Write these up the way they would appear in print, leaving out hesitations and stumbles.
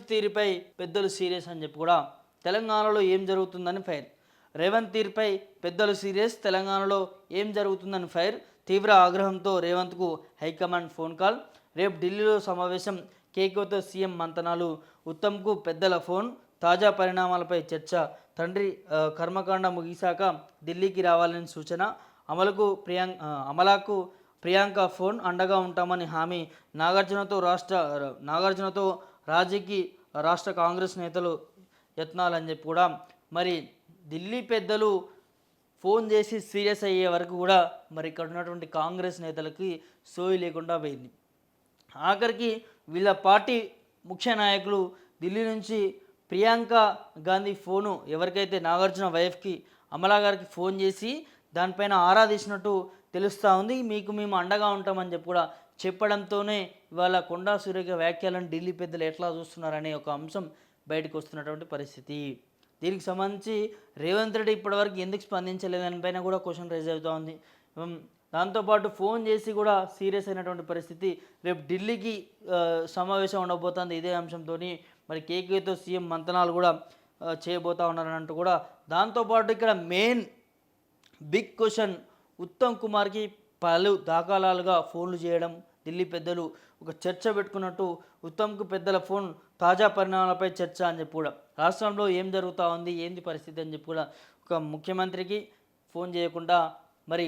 రేవంత్ తీరుపై పెద్దలు సీరియస్ అని చెప్పి కూడా తెలంగాణలో ఏం జరుగుతుందని ఫైర్. రేవంత్ తీరుపై పెద్దలు సీరియస్, తెలంగాణలో ఏం జరుగుతుందని ఫైర్. తీవ్ర ఆగ్రహంతో రేవంత్కు హైకమాండ్ ఫోన్ కాల్. రేపు ఢిల్లీలో సమావేశం, కేకేతో సీఎం మంతనాలు. ఉత్తమ్కు పెద్దల ఫోన్, తాజా పరిణామాలపై చర్చ. తండ్రి కర్మకాండ ముగిశాక ఢిల్లీకి రావాలని సూచన. అమలాకు ప్రియాంక ఫోన్, అండగా ఉంటామని హామీ. నాగార్జునతో రాజీకి రాష్ట్ర కాంగ్రెస్ నేతలు యత్నాలని చెప్పి కూడా మరి ఢిల్లీ పెద్దలు ఫోన్ చేసి సీరియస్ అయ్యే వరకు కూడా మరి ఇక్కడ ఉన్నటువంటి కాంగ్రెస్ నేతలకి సోయి లేకుండా పోయింది. ఆఖరికి వీళ్ళ పార్టీ ముఖ్య నాయకులు ఢిల్లీ నుంచి ప్రియాంక గాంధీ ఫోను ఎవరికైతే నాగార్జున వైఫ్కి అమలా గారికి ఫోన్ చేసి దానిపైన ఆరా తీసినట్టు తెలుస్తూ ఉంది. మీకు మేము అండగా ఉంటామని చెప్పి కూడా చెప్పడంతోనే ఇవాళ కొండా సురేఖ వ్యాఖ్యలను ఢిల్లీ పెద్దలు ఎట్లా చూస్తున్నారనే ఒక అంశం బయటకు వస్తున్నటువంటి పరిస్థితి. దీనికి సంబంధించి రేవంత్ రెడ్డి ఇప్పటివరకు ఎందుకు స్పందించలేదని పైన కూడా క్వశ్చన్ రైజ్ అవుతూ ఉంది. దాంతోపాటు ఫోన్ చేసి కూడా సీరియస్ అయినటువంటి పరిస్థితి. రేపు ఢిల్లీకి సమావేశం ఉండబోతుంది ఇదే అంశంతో. మరి కేకేతో సీఎం మంతనాలు కూడా చేయబోతూ ఉన్నారని అంటూ కూడా. దాంతోపాటు ఇక్కడ మెయిన్ బిగ్ క్వశ్చన్, ఉత్తమ్ కుమార్కి పలు దాఖలాలుగా ఫోన్లు చేయడం. ఢిల్లీ పెద్దలు ఒక చర్చ పెట్టుకున్నట్టు ఉత్తమ్కు పెద్దల ఫోన్, తాజా పరిణామాలపై చర్చ అని చెప్పి కూడా. రాష్ట్రంలో ఏం జరుగుతూ ఉంది, ఏంది పరిస్థితి అని చెప్పి కూడా ఒక ముఖ్యమంత్రికి ఫోన్ చేయకుండా, మరి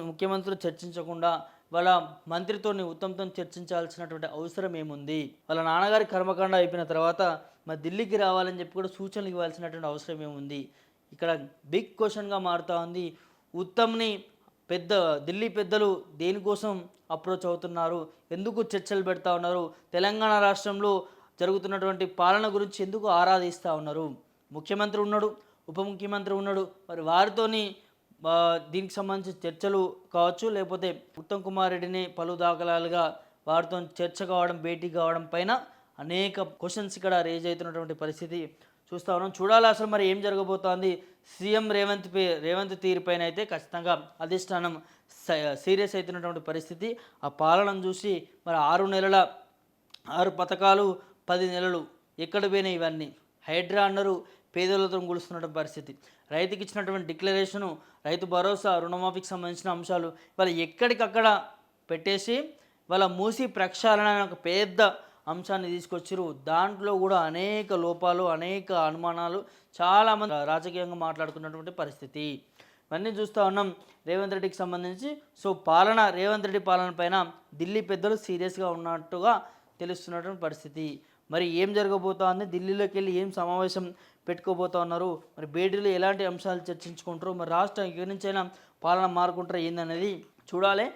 ముఖ్యమంత్రులు చర్చించకుండా వాళ్ళ మంత్రితో ఉత్తమ్తో చర్చించాల్సినటువంటి అవసరం ఏముంది? వాళ్ళ నాన్నగారి కర్మకాండ అయిపోయిన తర్వాత మరి ఢిల్లీకి రావాలని చెప్పి కూడా సూచనలు ఇవ్వాల్సినటువంటి అవసరం ఏముంది? ఇక్కడ బిగ్ క్వశ్చన్గా మారుతూ ఉంది. ఉత్తమ్ని ఢిల్లీ పెద్దలు దేనికోసం అప్రోచ్ అవుతున్నారు? ఎందుకు చర్చలు పెడతా ఉన్నారు? తెలంగాణ రాష్ట్రంలో జరుగుతున్నటువంటి పాలన గురించి ఎందుకు ఆరాధిస్తూ ఉన్నారు? ముఖ్యమంత్రి ఉన్నాడు, ఉప ముఖ్యమంత్రి ఉన్నాడు, మరి వారితోని దీనికి సంబంధించి చర్చలు కావచ్చు, లేకపోతే ఉత్తమ్ కుమార్ రెడ్డిని పలు దాఖలాలుగా వారితో చర్చ కావడం, భేటీ కావడం పైన అనేక క్వశ్చన్స్ ఇక్కడ రేజ్ అవుతున్నటువంటి పరిస్థితి చూస్తూ ఉన్నాం. చూడాలి అసలు మరి ఏం జరగబోతోంది. సీఎం రేవంత్ తీరుపైన అయితే ఖచ్చితంగా అధిష్టానం సీరియస్ అవుతున్నటువంటి పరిస్థితి. ఆ పాలనను చూసి మరి 6 పథకాలు 10 నెలలు ఎక్కడ పోయినాయి ఇవన్నీ? హైడ్రా అన్నారు, పేదలతో గులుస్తున్నటువంటి పరిస్థితి. రైతుకి ఇచ్చినటువంటి డిక్లరేషను, రైతు భరోసా, రుణమాఫీకి సంబంధించిన అంశాలు వాళ్ళు ఎక్కడికక్కడ పెట్టేసి వాళ్ళ మూసి ప్రక్షాళన అనే ఒక పెద్ద అంశాన్ని తీసుకొచ్చారు. దాంట్లో కూడా అనేక లోపాలు, అనేక అనుమానాలు, చాలామంది రాజకీయంగా మాట్లాడుకున్నటువంటి పరిస్థితి ఇవన్నీ చూస్తూ ఉన్నాం రేవంత్ రెడ్డికి సంబంధించి. సో రేవంత్ రెడ్డి పాలన పైన ఢిల్లీ పెద్దలు సీరియస్గా ఉన్నట్టుగా తెలుస్తున్నటువంటి పరిస్థితి. మరి ఏం జరగబోతోంది? ఢిల్లీలోకి వెళ్ళి ఏం సమావేశం పెట్టుకోబోతూ ఉన్నారు? మరి భేటీలో ఎలాంటి అంశాలు చర్చించుకుంటారు? మరి రాష్ట్రం ఇక్కడి నుంచైనా పాలన మారుకుంటారా ఏందనేది చూడాలి.